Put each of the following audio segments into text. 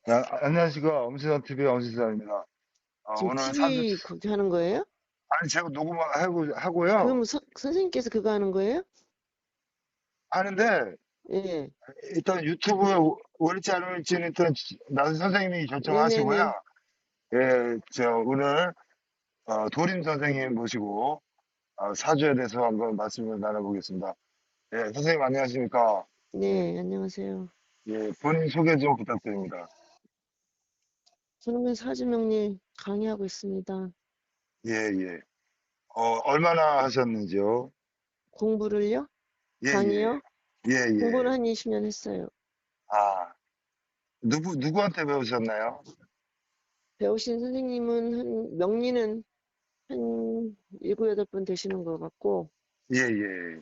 안녕하십니까. 엄시선 TV의 엄시선입니다. 지금 오늘 사주, TV 그렇게 하는 거예요? 아니, 제가 녹음하고요. 그럼 선생님께서 그거 하는 거예요? 하는데, 예. 일단 유튜브에 올릴지 안 올릴지는 일단 나선 선생님이 결정하시고요. 네네네. 예, 오늘, 도림 선생님 모시고, 사주에 대해서 한번 말씀을 나눠보겠습니다. 예, 선생님 안녕하십니까. 네, 안녕하세요. 예, 본인 소개 좀 부탁드립니다. 저는 사주명리 강의하고 있습니다. 예, 예. 얼마나 하셨는지요? 공부를요? 예, 예. 강의요? 예, 공부는 예. 한 20년 했어요. 아, 누구한테 배우셨나요? 배우신 선생님은 명리는 한 7, 8분 되시는 것 같고, 예, 예,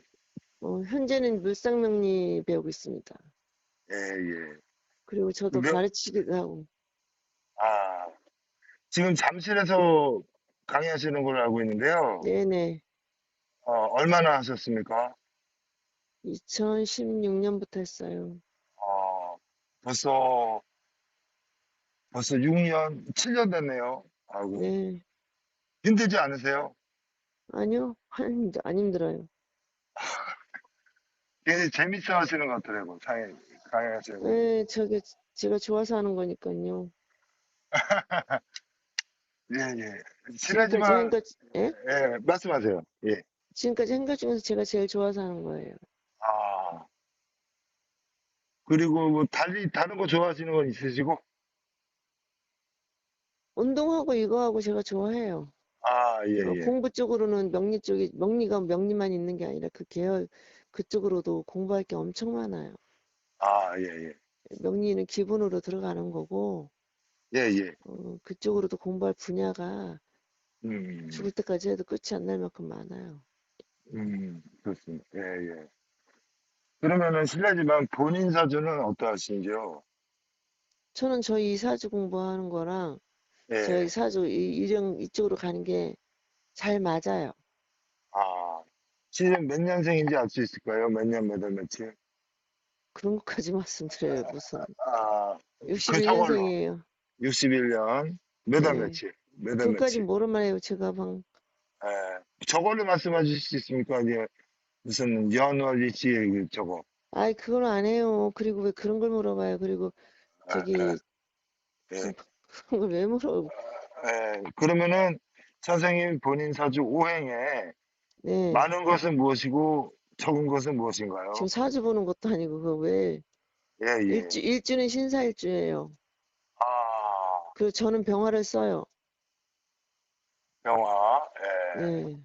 현재는 물상명리 배우고 있습니다. 예, 예. 그리고 저도 몇, 가르치기도 하고, 아, 지금 잠실에서 강의하시는 걸로 알고 있는데요. 네네. 얼마나 하셨습니까? 2016년부터 했어요. 어, 벌써, 벌써 6년, 7년 됐네요. 아이고, 네. 힘들지 않으세요? 아니요, 안 힘들어요. 굉장히 재밌어 하시는 것 같더라고요. 강의하시는 거 보니까. 네, 제가 좋아서 하는 거니까요. 예, 예. 지금까지 실례지만, 한 것, 예? 예, 말씀하세요. 예. 지금까지 한 것 중에서 제가 제일 좋아서 하는 거예요. 아, 그리고 뭐, 다른 거 좋아하시는 건 있으시고? 운동하고 이거 하고 제가 좋아해요. 아, 예, 예. 공부 쪽으로는 명리가 명리만 있는 게 아니라 그 계열, 그쪽으로도 공부할 게 엄청 많아요. 아, 예, 예. 명리는 기본으로 들어가는 거고, 예, 예. 그쪽으로도 공부할 분야가 음. 죽을 때까지 해도 끝이 안 날 만큼 많아요. 그렇습니다. 예, 예. 그러면은 실례지만 본인 사주는 어떠하신지요? 저는 저희 이사주 공부하는 거랑 저희 예. 사주 일령 이쪽으로 가는 게 잘 맞아요. 아, 지금 몇 년생인지 알 수 있을까요? 몇 년, 몇 월, 며칠? 그런 것까지 말씀드려요. 무슨 아, 그 저걸로. 61년생이에요. 61년, 몇 월, 예. 며칠? 몇 월, 그것까지 며칠? 모르면 해요. 제가 방 예. 저걸로 말씀해 주실 수 있습니까? 이제 무슨 연월일치 저거. 아이 그건 안 해요. 그리고 왜 그런 걸 물어봐요. 그리고 예, 저기 예, 무슨 그런 걸 왜 물어? 예. 그러면은 선생님 본인 사주 오행에 네. 많은 것은 무엇이고 적은 것은 지금 무엇인가요? 사주 보는 것도 아니고 그거 왜 예, 예. 일주는 신사일주예요. 아, 그리고 저는 병화를 써요. 영화. 예. 네.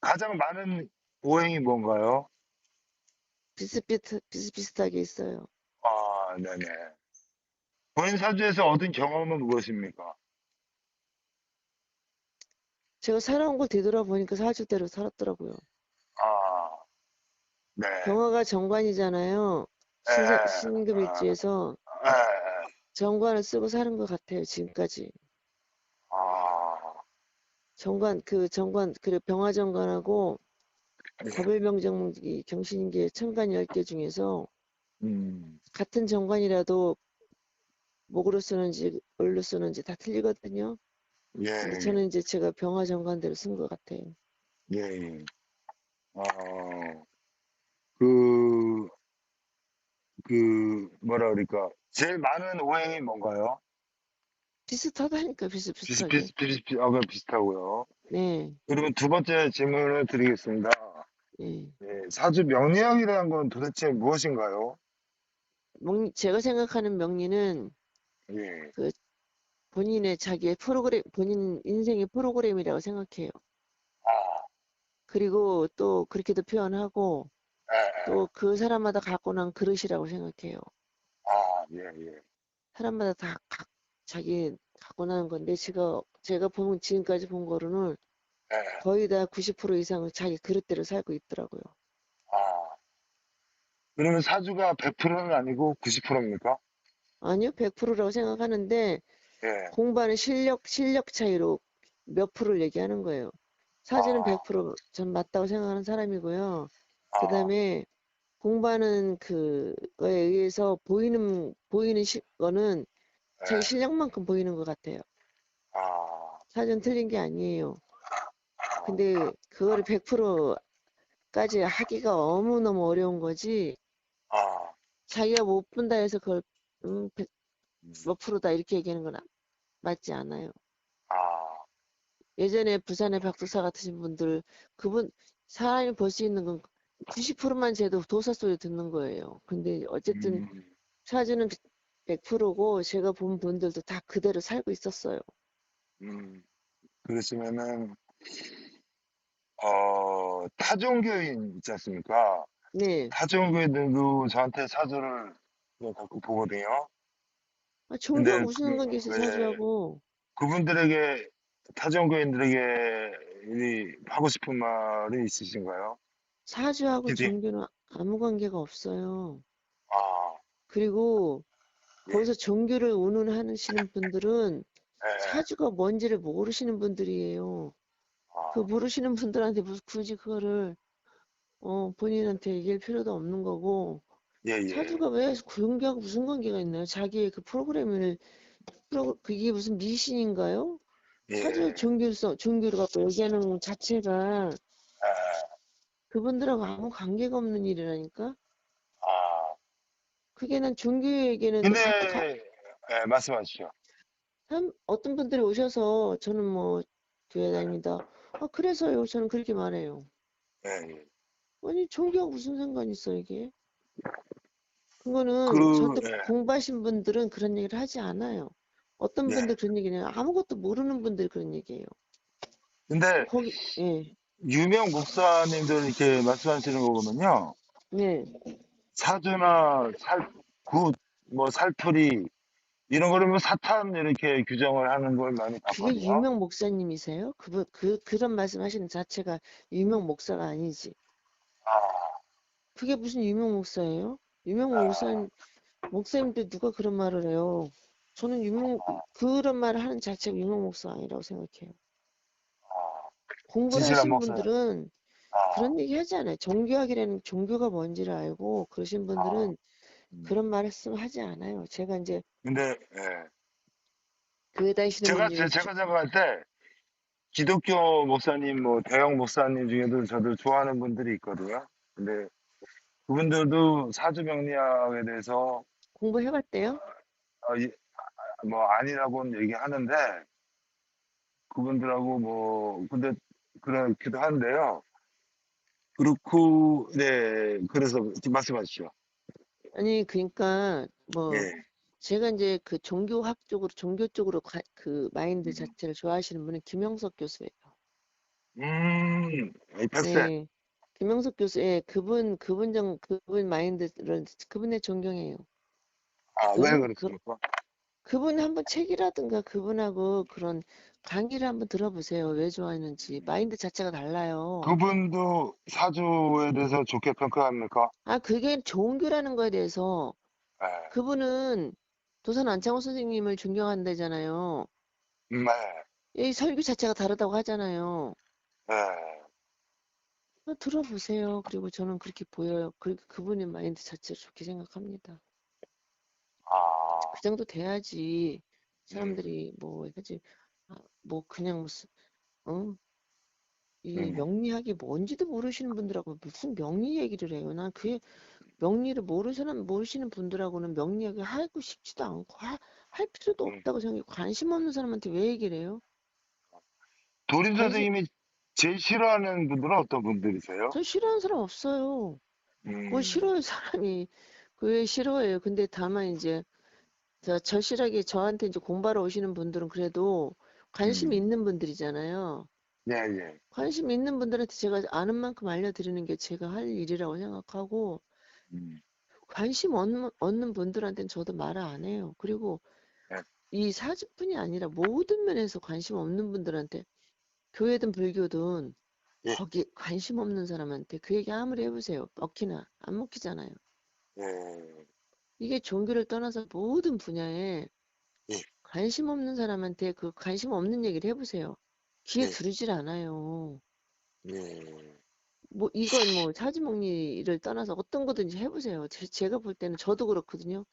가장 많은 오행이 뭔가요? 비슷비슷하게 있어요. 아, 네네. 본인 사주에서 얻은 경험은 무엇입니까? 제가 살아온 걸 되돌아보니까 사주대로 살았더라고요. 아, 네. 병화가 정관이잖아요. 예, 신금일주에서 예, 정관을 쓰고 사는 것 같아요. 지금까지. 아, 그리고 병화정관하고 예, 법일명정이 경신기 천간 10개 중에서 음, 같은 정관이라도 목으로 쓰는지 을로 쓰는지 다 틀리거든요. 근데 예, 저는 이제 제가 병화정관대로 쓴 것 같아요. 예, 예. 어, 그, 뭐라 그럴까. 제일 많은 오행이 뭔가요? 비슷하다니까 비슷비슷하게. 비슷하고요. 네. 그러면 두 번째 질문을 드리겠습니다. 예. 예, 사주 명리학이라는 건 도대체 무엇인가요? 제가 생각하는 명리는 예. 그 본인의 자기의 본인 인생의 프로그램이라고 생각해요. 아, 그리고 또 그렇게도 표현하고 예, 예. 또 그 사람마다 갖고 난 그릇이라고 생각해요. 아, 예, 예. 사람마다 자기 갖고 나는 건데 제가 본 지금까지 본 거로는 예. 거의 다 90% 이상은 자기 그릇대로 살고 있더라고요. 아, 그러면 사주가 100%는 아니고 90%입니까? 아니요, 100%라고 생각하는데 예. 공부하는 실력 차이로 몇 프로를 얘기하는 거예요. 사주는 아, 100%전 맞다고 생각하는 사람이고요. 아, 그다음에 공부하는 그거에 의해서 보이는 거는 자기 예. 실력만큼 보이는 것 같아요. 아, 사전 틀린 게 아니에요. 근데 그거를 100%까지 하기가 너무너무 어려운 거지. 아, 자기가 못 본다 해서 그걸 100 음, 몇 프로다 이렇게 얘기하는 건 맞지 않아요. 아, 예전에 부산의 박도사 같으신 분들 그분 사람이 볼 수 있는 건 90%만 재도 도사 소리 듣는 거예요. 근데 어쨌든 음, 사주는 100%고 제가 본 분들도 다 그대로 살고 있었어요. 그러시면은, 타종교인 있지 않습니까? 네. 타종교인들도 저한테 사주를 갖고 보거든요. 종교가 근데 무슨 관계 있어요, 예, 사주하고. 그분들에게, 타종교인들에게 하고 싶은 말이 있으신가요? 사주하고 피디? 종교는 아무 관계가 없어요. 아, 그리고 예, 거기서 종교를 운운하시는 분들은 예, 사주가 뭔지를 모르시는 분들이에요. 그 아, 모르시는 분들한테 무슨 굳이 그거를 본인한테 얘기할 필요도 없는 거고 예, 예, 사주가 왜 종교하고 무슨 관계가 있나요? 자기의 그 프로그램을 그게 무슨 미신인가요? 사주 예, 종교를 갖고 얘기하는 것 자체가 아, 그분들하고 아무 관계가 없는 일이라니까? 아. 그게 난 종교에게는 근데, 예, 말씀하시죠. 어떤 분들이 오셔서 저는 뭐 교회 다닙니다. 그래서요. 저는 그렇게 말해요. 예, 예. 아니, 종교하고 무슨 상관이 있어, 이게? 그거는 그, 절대 예, 공부하신 분들은 그런 얘기를 하지 않아요. 어떤 예. 분들 그런 얘기는 아무것도 모르는 분들이 그런 얘기예요. 근데, 예, 유명 목사님들 이렇게 말씀하시는 거 보면요. 네. 사주나 뭐 살풀이, 이런 거를 뭐 사탄 이렇게 규정을 하는 걸 많이 그게 봤거든요. 유명 목사님이세요? 그런 말씀 하시는 자체가 유명 목사가 아니지. 아, 그게 무슨 유명 목사예요? 유명 아, 목사님들 누가 그런 말을 해요? 저는 그런 말을 하는 자체가 유명 목사가 아니라고 생각해요. 아, 공부를 진실한 하신 목사. 분들은 아, 그런 얘기 하지 않아요. 종교학이라는 종교가 뭔지를 알고 그러신 아, 분들은 음. 그런 말씀 하지 않아요. 제가 이제 근데, 예. 교회 다니시는 분 중에 제가 생각할 때, 기독교 목사님, 뭐, 대형 목사님 중에도 저도 좋아하는 분들이 있거든요. 근데 그분들도 사주명리학에 대해서, 공부해봤대요? 뭐, 아니라고는 얘기하는데, 그분들하고 뭐, 근데, 그렇기도 한데요. 그렇고, 네, 그래서 말씀하시죠. 아니, 그러니까 뭐 예. 제가 이제 그 종교 쪽으로 그 마인드 음, 자체를 좋아하시는 분은 김영석 교수예요. 이 팩세. 예. 김영석 교수, 예, 그분 마인드를, 그분의 존경해요. 아, 왜 응? 그렇습니까? 그분 한번 책이라든가 그분하고 그런 강의를 한번 들어보세요. 왜 좋아하는지. 마인드 자체가 달라요. 그분도 사주에 대해서 좋게 평가합니까? 그게 종교라는 거에 대해서 예. 그분은 도산 안창호 선생님을 존경한다잖아요. 네. 이 설교 자체가 다르다고 하잖아요. 예. 들어보세요. 그리고 저는 그렇게 보여요. 그분의 마인드 자체를 좋게 생각합니다. 그 아, 정도 돼야지 음, 사람들이 뭐 하지. 뭐 그냥 무슨 어? 이 음. 명리학이 뭔지도 모르시는 분들하고 무슨 명리 얘기를 해요. 난 그게 명리를 모르시는 분들하고는 명리학을 하고 싶지도 않고 할 필요도 음. 없다고 생각해. 관심 없는 사람한테 왜 얘기를 해요? 도림 관심 선생님이 제일 싫어하는 분들은 어떤 분들이세요? 저 싫어하는 사람 없어요. 뭘 음, 싫어요 사람이 왜 싫어해요? 근데 다만 이제 절실하게 저한테 이제 공부하러 오시는 분들은 그래도 관심 음, 있는 분들이잖아요. 예, 예, 관심 있는 분들한테 제가 아는 만큼 알려드리는 게 제가 할 일이라고 생각하고 음, 관심 없는 분들한테는 저도 말을 안 해요. 그리고 예, 이 사주뿐이 아니라 모든 면에서 관심 없는 분들한테 교회든 불교든 예, 거기 관심 없는 사람한테 그 얘기 아무리 해보세요. 먹히나 안 먹히잖아요. 예, 이게 종교를 떠나서 모든 분야에 예, 관심 없는 사람한테 그 관심 없는 얘기를 해보세요. 귀에 예, 들으질 않아요. 예. 뭐 이건 뭐 사주먹리를 떠나서 어떤 거든지 해보세요. 제가 볼 때는 저도 그렇거든요.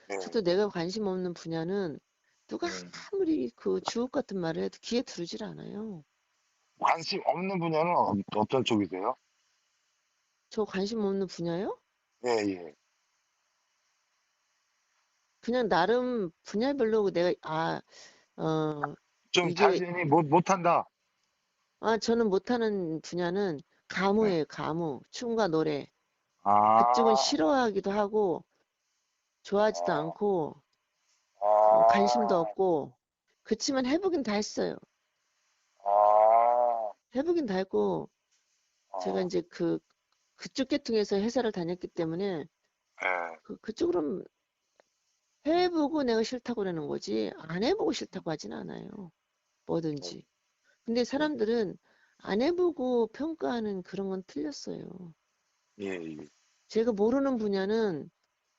네. 저도 내가 관심 없는 분야는 누가 음. 아무리 그 주옥 같은 말을 해도 귀에 들으질 않아요. 관심 없는 분야는 어떤 쪽이세요? 저 관심 없는 분야요? 예, 예. 그냥 나름 분야별로 내가 어, 좀 이게 자신이 못한다. 저는 못하는 분야는 네. 가무예요, 가무. 춤과 노래. 그쪽은 아, 싫어하기도 하고 좋아하지도 아, 않고 관심도 아, 없고 그치만 해보긴 다 했어요. 아, 해보긴 다 했고 제가 아, 이제 그쪽 계통에서 회사를 다녔기 때문에 예, 그쪽으로 해보고 내가 싫다고 그러는 거지 안 해보고 싫다고 하진 않아요. 뭐든지. 근데 예, 사람들은 안 해보고 평가하는 그런 건 틀렸어요. 예, 예. 제가 모르는 분야는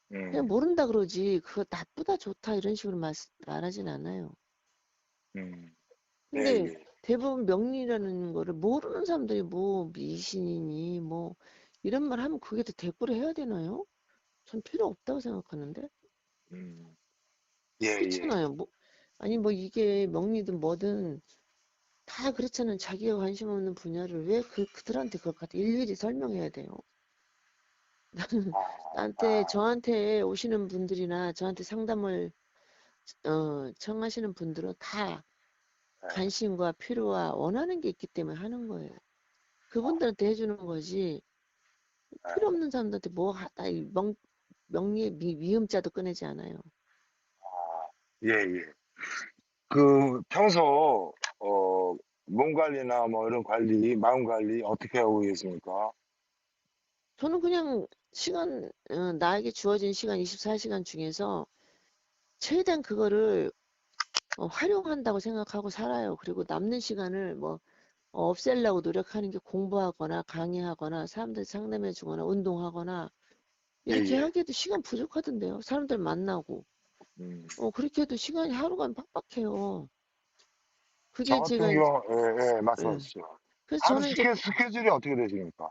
그냥 음, 모른다 그러지 그거 나쁘다 좋다 이런 식으로 말하진 않아요. 음, 예, 근데 예. 대부분 명리라는 거를 모르는 사람들이 뭐 미신이니 뭐 이런 말 하면 그게 더 대꾸를 해야 되나요? 전 필요 없다고 생각하는데 음, 예, 예. 그렇잖아요. 뭐 아니 뭐 이게 명리든 뭐든 다 그렇잖아요. 자기가 관심 없는 분야를 왜 그들한테 그걸 갖다 일일이 설명해야 돼요? 아, 나한테 아, 저한테 오시는 분들이나 저한테 상담을 청하시는 분들은 다 예, 관심과 필요와 원하는 게 있기 때문에 하는 거예요. 그분들한테 해주는 거지 필요 예. 없는 사람들한테 뭐 하다 이 명리의 미음자도 꺼내지 않아요. 아, 예, 예. 그 평소 몸 관리나 뭐 이런 관리, 마음 관리 어떻게 하고 계십니까? 저는 그냥 나에게 주어진 시간 24시간 중에서 최대한 그거를 활용한다고 생각하고 살아요. 그리고 남는 시간을 뭐 없애려고 노력하는 게 공부하거나 강의하거나 사람들 상담해 주거나 운동하거나 예, 이렇게 예. 하기에도 시간 부족하던데요. 사람들 만나고. 음. 그렇게 해도 시간이 하루가 팍팍해요. 저 그게 제가 같은 경우, 예, 예, 예. 말씀하십시오. 그래서 하루 저는 이제 스케줄이 어떻게 되십니까?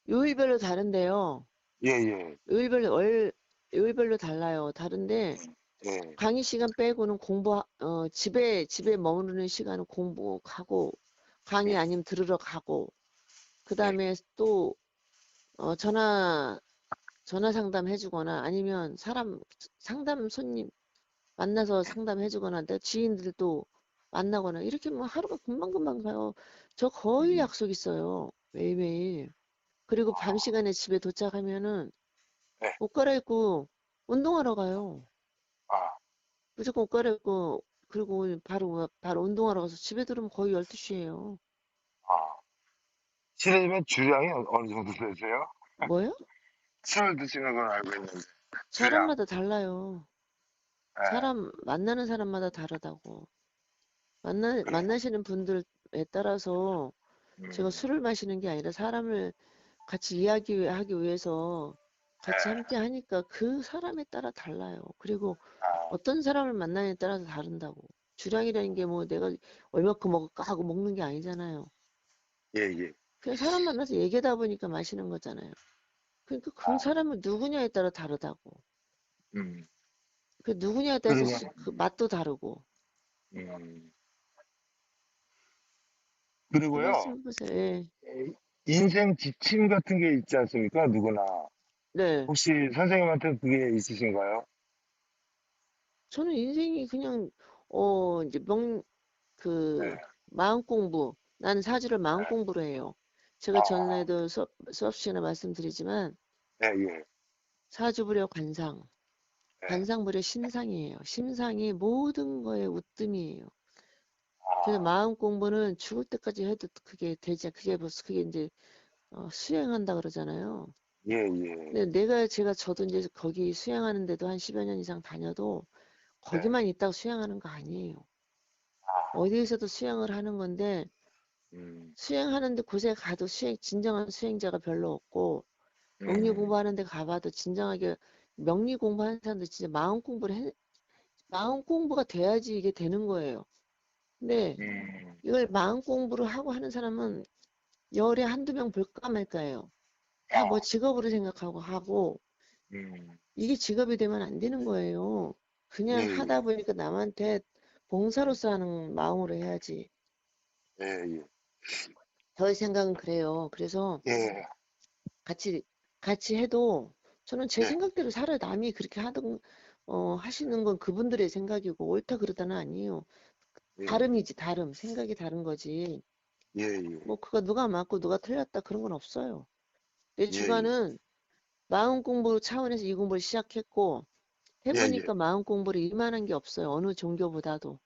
요일별로 다른데요. 예, 예, 요일별로 요일별로 달라요. 다른데 예, 강의 시간 빼고는 집에 머무르는 시간은 공부하고 강의 예, 아니면 들으러 가고 예. 그다음에 또 전화 상담해 주거나 아니면 상담 손님 만나서 상담해 주거나 내 지인들도 만나거나 이렇게 뭐 하루가 금방금방 가요. 저 거의 음. 약속 있어요. 매일매일. 그리고 밤 시간에 집에 도착하면은 예. 옷 갈아입고 운동하러 가요. 아, 무조건 옷 갈아입고 그리고 바로 운동하러 가서 집에 들으면 거의 12시예요. 아. 실례지만 주량이 어느 정도 되세요? 뭐요? 술을 드시는 건 알고 있는데, 주량. 사람마다 달라요. 예, 만나는 사람마다 다르다고. 그래요. 만나시는 분들에 따라서 제가 음, 술을 마시는 게 아니라 사람을 같이 이야기하기 위해서 같이 예, 함께 하니까 그 사람에 따라 달라요. 그리고 아, 어떤 사람을 만나냐에 따라서 다른다고. 주량이라는 게 뭐 내가 얼마큼 먹을까 하고 먹는 게 아니잖아요. 예, 예. 그냥 사람 만나서 얘기하다 보니까 마시는 거잖아요. 그러니까 그 아, 사람은 누구냐에 따라 다르다고. 음. 그 누구냐에 따라서 그러면, 그 맛도 다르고. 음. 그 그리고요, 말씀 해보세요. 예. 인생 지침 같은 게 있지 않습니까? 누구나. 네. 혹시 선생님한테 그게 있으신가요? 저는 인생이 그냥, 이제 네, 마음 공부. 나는 사주를 마음 네. 공부로 해요. 제가 아, 전에도 수업 시간에 말씀드리지만, 예, 예, 사주부려 관상. 예. 관상부려 심상이에요. 심상이 모든 거의 우뜸이에요. 그래서 아, 마음 공부는 죽을 때까지 해도 그게 되지, 그게 이제, 수행한다 그러잖아요. 예, 예. 근데 저도 이제 거기 수행하는데도 한 10여 년 이상 다녀도 네. 거기만 있다고 수행하는 거 아니에요. 아, 어디에서도 수행을 하는 건데, 음, 수행하는데 곳에 가도 진정한 수행자가 별로 없고, 명리 음, 공부하는 데 가봐도 진정하게, 명리 공부하는 사람들 진짜 마음 공부가 돼야지 이게 되는 거예요. 근데 음, 이걸 마음 공부를 하고 하는 사람은 열에 한두 명 볼까 말까예요. 다 뭐 아, 직업으로 생각하고 하고 음, 이게 직업이 되면 안 되는 거예요. 예, 그냥 하다 예, 보니까 남한테 봉사로서 하는 마음으로 해야지. 예, 저의 생각은 그래요. 그래서 예, 같이 같이 해도 저는 제 예, 생각대로 살아요. 남이 그렇게 하던 하시는 건 그분들의 생각이고 옳다 그르다는 아니에요. 예, 다름이지 다름. 생각이 다른 거지. 예, 예, 뭐 그거 누가 맞고 누가 틀렸다 그런 건 없어요. 내 예, 예, 주관은 마음 공부 차원에서 이 공부를 시작했고 예, 예. 해보니까 마음 공부를 이만한 게 없어요. 어느 종교보다도.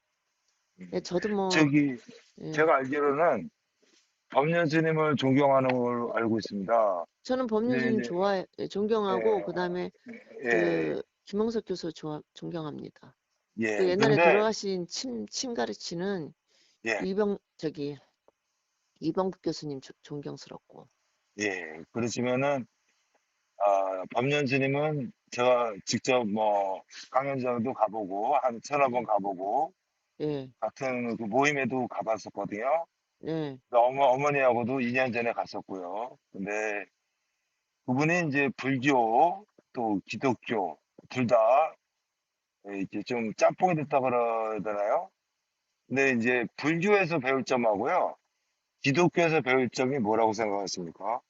예, 음. 저도 뭐 저기, 예. 제가 알기로는 법륜 스님을 존경하는 걸로 알고 있습니다. 저는 근데 법륜스님 이제, 좋아해 존경하고 그다음에 예, 그 김홍석 교수 존경합니다. 예, 그 옛날에 근데, 돌아가신 침 가르치는 예, 이병국 교수님 존경스럽고. 예, 그러시면은, 아, 법륜 스님은 제가 직접 뭐, 강연장도 가보고, 한 서너 번 예. 가보고, 예. 같은 그 모임에도 가봤었거든요. 예. 어머니하고도 2년 전에 갔었고요. 근데 그분이 이제 불교 또 기독교 둘 다 이제 좀 짬뽕이 됐다 그러잖아요. 근데 이제 불교에서 배울 점하고요. 기독교에서 배울 점이 뭐라고 생각하십니까?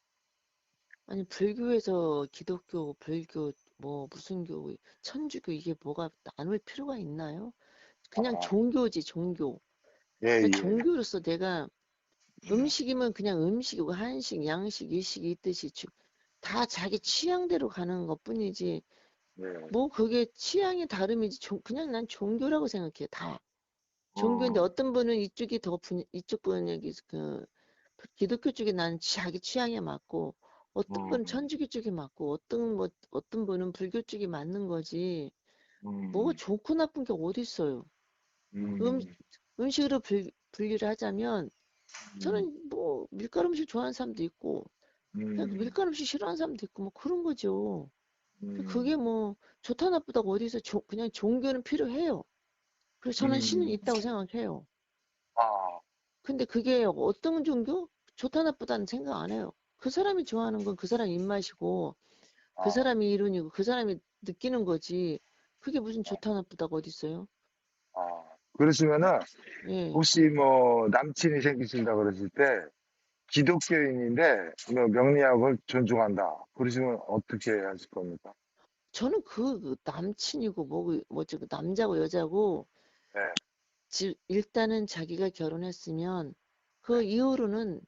아니 불교에서 기독교, 불교, 뭐 무슨 교, 천주교 이게 뭐가 나눌 필요가 있나요? 그냥 아, 종교지 종교. 예, 그 예. 종교로서 내가 음식이면 그냥 음식이고 한식, 양식, 일식 이 뜻이 다 자기 취향대로 가는 것뿐이지 네. 뭐 그게 취향이 다름이지 그냥 난 종교라고 생각해 다. 종교인데 음, 어떤 분은 이쪽 분이 기독교 쪽에 나는 자기 취향에 맞고 어떤 분은 음, 천주교 쪽에 맞고 어떤 분은 불교 쪽에 맞는 거지. 뭐가 음, 좋고 나쁜 게 어디 있어요? 음 음, 음식으로 분류를 하자면 음, 저는 뭐 밀가루 음식 좋아하는 사람도 있고 그냥 그 음, 밀가루 음식 싫어하는 사람도 있고 뭐 그런 거죠. 그게 음, 뭐 좋다 나쁘다고 어디서 그냥 종교는 필요해요. 그래서 저는 신은 음. 있다고 생각해요. 아, 근데 그게 어떤 종교? 좋다 나쁘다는 생각 안 해요. 그 사람이 좋아하는 건 그 사람 입맛이고 그 아, 사람이 이론이고 그 사람이 느끼는 거지. 그게 무슨 좋다 나쁘다가 어디 있어요? 아. 그러시면은 예. 혹시 뭐 남친이 생기신다 그러실 때 기독교인인데 뭐 명리학을 존중한다. 그러시면 어떻게 하실 겁니까? 저는 그 남친이고 뭐지 그 남자고 여자고 네. 일단은 자기가 결혼했으면 그 이후로는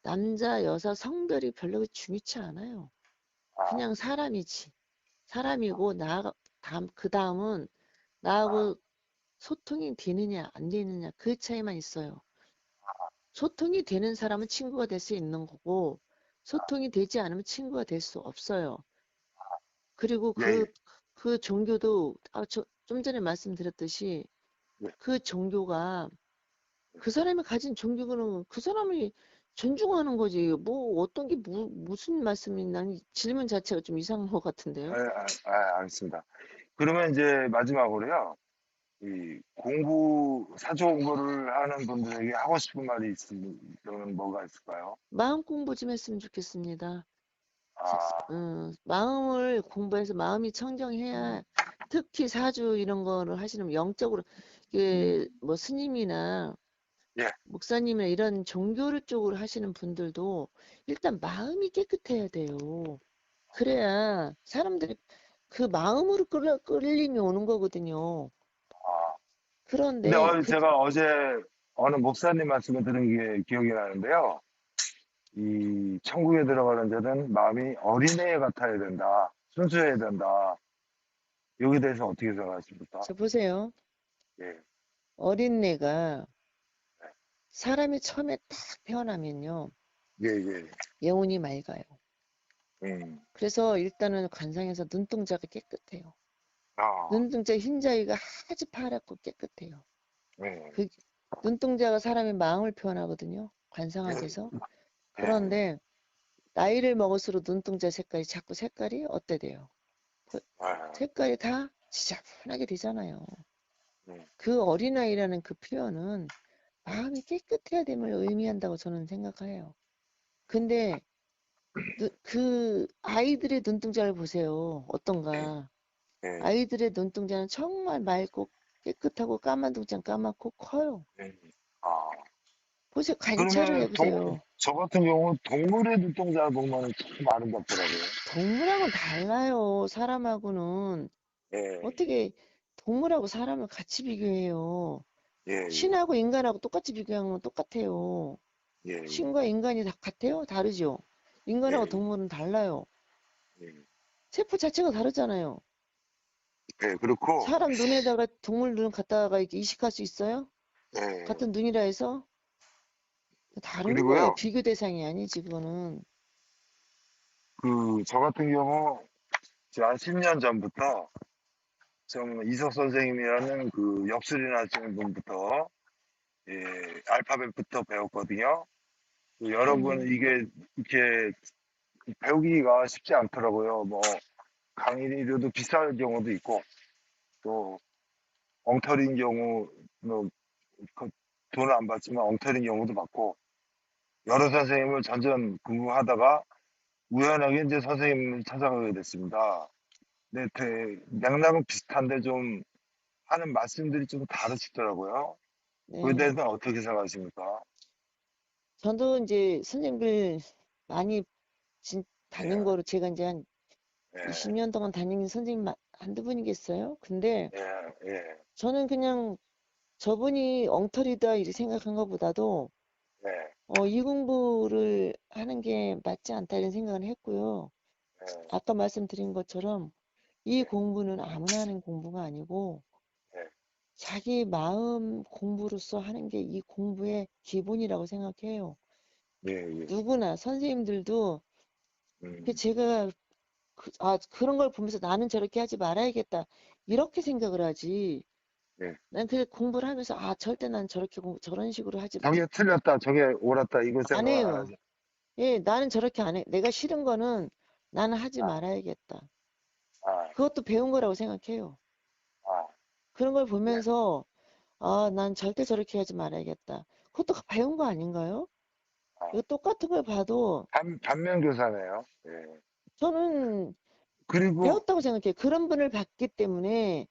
남자 여자 성별이 별로 중요치 않아요. 아, 그냥 사람이지. 사람이고 그 다음은 아, 나하고 소통이 되느냐 안 되느냐 그 차이만 있어요. 소통이 되는 사람은 친구가 될 수 있는 거고 소통이 되지 않으면 친구가 될 수 없어요. 그리고 예, 예, 그 종교도 좀 전에 말씀드렸듯이 예. 그 종교가 그 사람이 가진 종교는 그 사람이 존중하는 거지. 뭐 어떤 게 무슨 말씀이 난 질문 자체가 좀 이상한 것 같은데요. 알겠습니다. 그러면 이제 마지막으로요. 이 사주 공부를 하는 분들에게 하고 싶은 말이 있으면 뭐가 있을까요? 마음 공부 좀 했으면 좋겠습니다. 아, 마음을 공부해서 마음이 청정해야 특히 사주 이런 거를 하시는 영적으로 이게 음, 뭐 스님이나 예, 목사님이나 이런 종교를 쪽으로 하시는 분들도 일단 마음이 깨끗해야 돼요. 그래야 사람들이 그 마음으로 끌림이 오는 거거든요. 아. 근데 그런데 제가 어제 어느 목사님 말씀을 들은 게 기억이 나는데요. 이 천국에 들어가는 자는 마음이 어린애 같아야 된다. 순수해야 된다. 여기에 대해서 어떻게 생각하십니까? 저 보세요. 예, 어린애가 사람이 처음에 딱 태어나면요. 예, 예. 영혼이 맑아요. 음, 그래서 일단은 관상에서 눈동자가 깨끗해요. 아, 눈동자 흰자위가 아주 파랗고 깨끗해요. 예, 그 눈동자가 사람의 마음을 표현하거든요. 예, 관상학에서. 예, 그런데 나이를 먹을수록 눈동자 색깔이 자꾸 색깔이 어때 돼요? 아, 색깔이 다 지저분하게 되잖아요. 예. 그 어린아이라는 그 표현은 마음이 깨끗해야 됨을 의미한다고 저는 생각해요. 근데 그 아이들의 눈동자를 보세요. 예, 어떤가. 예, 아이들의 눈동자는 정말 맑고 깨끗하고 까만 동자 까맣고 커요. 예. 아, 보세요. 관찰을 그러면 해보세요. 저 같은 경우 동물의 눈동자 보면 참 아름답더라고요. 동물하고는 달라요. 사람하고는. 예, 어떻게 동물하고 사람을 같이 비교해요. 예, 예, 신하고 인간하고 똑같이 비교하면 똑같아요. 예, 예, 신과 인간이 다 같아요? 다르죠. 인간하고 예, 동물은 달라요. 예, 세포 자체가 다르잖아요. 예, 그렇고, 사람 눈에다가 동물 눈 갖다가 이렇게 이식할 수 있어요? 예, 같은 눈이라 해서 다른 거예요. 그리고요, 비교 대상이 아니지 그거는. 저 같은 경우, 지금 한 10년 전부터, 좀 이석 선생님이라는 그 역술이 나시는 분부터, 예, 알파벳부터 배웠거든요. 여러분, 음, 이게, 이렇게 배우기가 쉽지 않더라고요. 뭐, 강의료도 비쌀 경우도 있고, 또, 엉터리인 경우, 뭐, 그 돈을 안 받지만 엉터리인 경우도 많고, 여러 선생님을 전전긍긍하다가 우연하게 이제 선생님을 찾아가게 됐습니다. 근데 맥락은 비슷한데 좀 하는 말씀들이 좀 다르시더라고요. 그에 네. 대해서는 어떻게 생각하십니까? 저도 이제 선생님들 많이 예, 다닌 거로 제가 이제 한 예, 20년 동안 다닌 선생님 한두 분이겠어요? 근데 예, 예, 저는 그냥 저분이 엉터리다 이렇게 생각한 것보다도 예, 이 공부를 하는 게 맞지 않다 이런 생각을 했고요. 예, 아까 말씀드린 것처럼 이 예, 공부는 아무나 하는 공부가 아니고 예, 자기 마음 공부로서 하는 게 이 공부의 기본이라고 생각해요. 예, 예, 누구나 선생님들도 음, 제가 그런 걸 보면서 나는 저렇게 하지 말아야겠다 이렇게 생각을 하지. 예. 난 그 공부를 하면서 절대 난 저렇게 저런 식으로 하지 저게 틀렸다, 저게 옳았다, 이거 안 생각은 안 해요. 하죠. 예, 나는 저렇게 안 해. 내가 싫은 거는 나는 하지 아, 말아야겠다. 아, 그것도 배운 거라고 생각해요. 아, 그런 걸 예, 보면서 난 절대 저렇게 하지 말아야겠다. 그것도 배운 거 아닌가요? 아. 이거 똑같은 걸 봐도 반면교사네요. 예. 저는 그리고, 배웠다고 생각해요. 그런 분을 봤기 때문에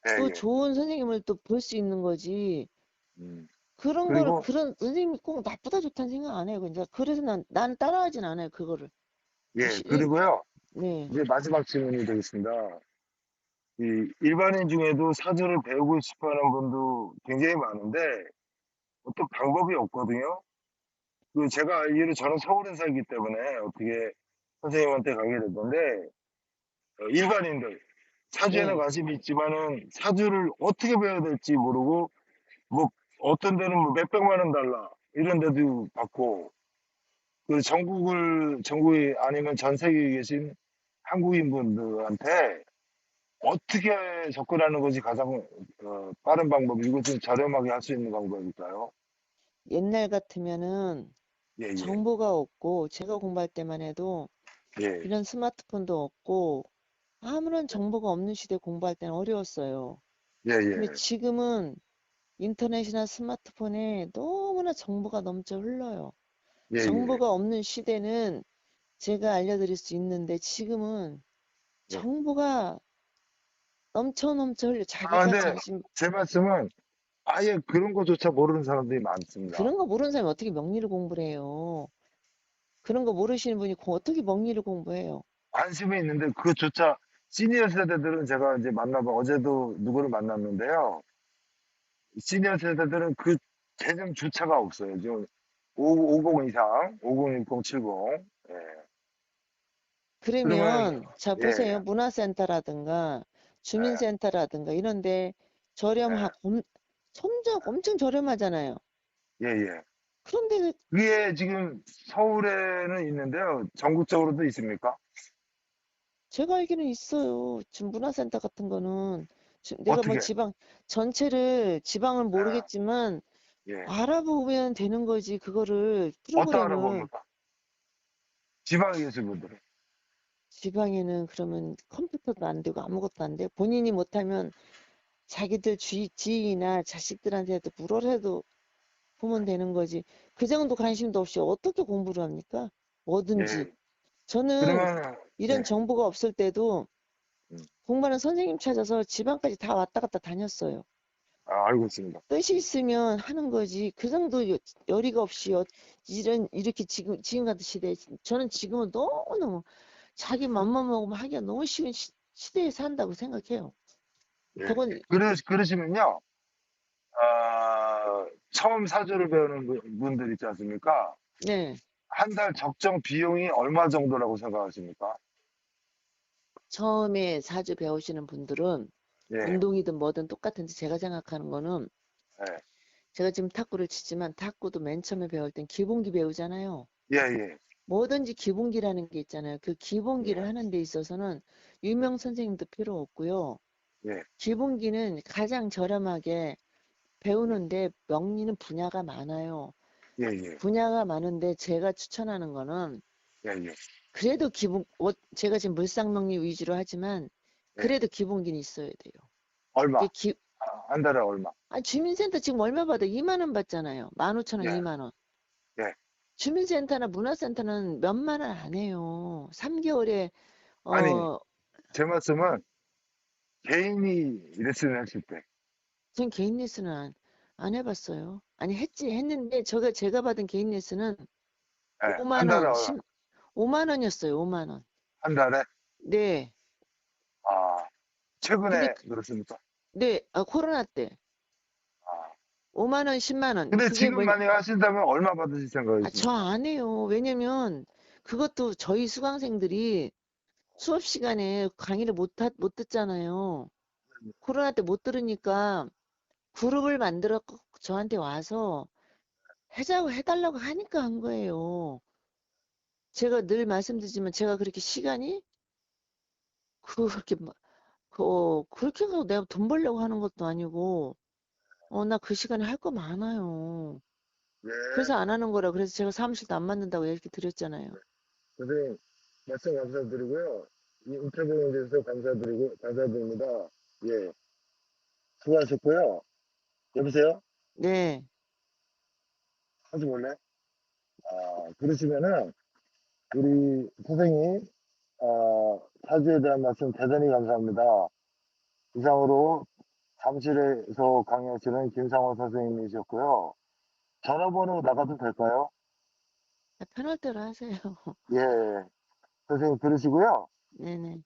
예, 또 예. 좋은 선생님을 또 볼 수 있는 거지. 음. 그런 거를 그리고, 그런 선생님이 꼭 나쁘다 좋다는 생각 안 해요. 그래서 난 따라하진 않아요. 그거를. 예, 시- 그리고요, 네, 이제 마지막 질문이 되겠습니다. 일반인 중에도 사주를 배우고 싶어 하는 분도 굉장히 많은데, 어떤 방법이 없거든요. 제가 알기로 저는 서울에 살기 때문에 어떻게 선생님한테 가게 됐는데, 일반인들, 사주에는 네. 관심이 있지만은 사주를 어떻게 배워야 될지 모르고, 뭐, 어떤 데는 뭐 몇백만 원 달라, 이런 데도 받고, 전국이 아니면 전 세계에 계신 한국인 분들한테 어떻게 접근하는 것이 가장 빠른 방법이고 좀 저렴하게 할 수 있는 방법일까요? 옛날 같으면은 예, 예, 정보가 없고 제가 공부할 때만 해도 예, 이런 스마트폰도 없고 아무런 정보가 없는 시대 공부할 때는 어려웠어요. 예, 근데 예, 지금은 인터넷이나 스마트폰에 너무나 정보가 넘쳐 흘러요. 예, 예, 정보가 없는 시대는 제가 알려드릴 수 있는데 지금은 예. 정보가 넘쳐 흘려. 아, 자기가 근데 관심 제 말씀은 아예 그런 것조차 모르는 사람들이 많습니다. 그런 거 모르는 사람이 어떻게 명리를 공부를 해요? 그런 거 모르시는 분이 어떻게 명리를 공부해요? 관심이 있는데 그것조차 시니어 세대들은 제가 이제 어제도 누구를 만났는데요. 시니어 세대들은 그 개념조차가 없어요. 지금 50 이상, 50, 60, 70. 예. 그러면, 그러면 자 예, 예, 보세요. 문화센터라든가 주민센터라든가 이런데 저렴하고 엄청 저렴하잖아요. 예, 예. 그런데 그게 지금 서울에는 있는데요. 전국적으로도 있습니까? 제가 알기는 있어요. 지금 문화센터 같은 거는 내가 뭐 어떻게? 지방 전체를 지방을 모르겠지만 예. 예. 알아보면 되는 거지. 그거를 어디다 프로그램을 알아봅니까? 지방에 계신 분들은. 지방에는 그러면 컴퓨터도 안 되고 아무것도 안 돼. 본인이 못하면 자기들 지인이나 자식들한테도 물어라도 보면 되는 거지. 그 정도 관심도 없이 어떻게 공부를 합니까? 뭐든지. 예. 저는 그러면, 이런 네. 정보가 없을 때도 음. 공부하는 선생님 찾아서 지방까지 다 왔다 갔다 다녔어요. 아, 알고 있습니다. 뜻이 있으면 하는 거지. 그 정도 여리가 없이 이렇게 지금 같은 시대에 저는 지금은 너무너무 자기 맘만 먹으면 하기가 너무 쉬운 시대에 산다고 생각해요. 예. 더군 그러시면요, 처음 사주를 배우는 분들 있지 않습니까? 네. 한 달 적정 비용이 얼마 정도라고 생각하십니까? 처음에 사주 배우시는 분들은 예, 운동이든 뭐든 똑같은데 제가 생각하는 거는 예, 제가 지금 탁구를 치지만 탁구도 맨 처음에 배울 땐 기본기 배우잖아요. 예, 예, 뭐든지 기본기라는 게 있잖아요. 그 기본기를 예, 하는 데 있어서는 유명 선생님도 필요 없고요. 예, 기본기는 가장 저렴하게 배우는데 명리는 분야가 많아요. 예, 예, 분야가 많은데 제가 추천하는 거는 예, 예, 그래도 제가 지금 물상명리 위주로 하지만 예. 그래도 기본기는 있어야 돼요. 얼마? 이게 한 달에 얼마? 주민센터 지금 얼마 받아? 2만 원 받잖아요. 15,000원, 예, 2만 원. 예. 주민센터나 문화센터는 몇만 원 안 해요. 3개월에 아니, 어, 제 말씀은 개인이 레슨을 했을 때, 전 개인 레슨은 안 해봤어요. 아니 했는데 제가 받은 개인 레슨은 예, 5만 한 달에, 원, 5만 원이었어요. 5만 원. 한 달에, 네. 아, 근데 최근에 그렇습니까? 네, 코로나 때 아, 5만 원, 10만 원. 근데 그게 지금 뭐냐? 만약에 하신다면 얼마 받으실 저 생각이십니까? 안 해요. 왜냐면 그것도 저희 수강생들이 수업 시간에 강의를 못 듣잖아요. 코로나 때 못 들으니까 그룹을 만들어 저한테 와서 해달라고 하니까 한 거예요. 제가 늘 말씀드리지만 제가 그렇게 시간이 그렇게 그렇게 해서 내가 돈 벌려고 하는 것도 아니고 나 그 시간에 할 거 많아요. 예, 그래서 안 하는 거라 그래서 제가 사무실도 안 만든다고 얘기 드렸잖아요. 선생님, 말씀 감사드리고요. 이 인터뷰에 대해서 감사드립니다. 예, 수고하셨고요. 여보세요? 네. 하지 몰래? 그러시면은, 우리 선생님, 사주에 대한 말씀 대단히 감사합니다. 이상으로 잠실에서 강의하시는 김상원 선생님이셨고요. 전화번호 나가도 될까요? 편할 대로 하세요. 예, 선생님 들으시고요. 네네.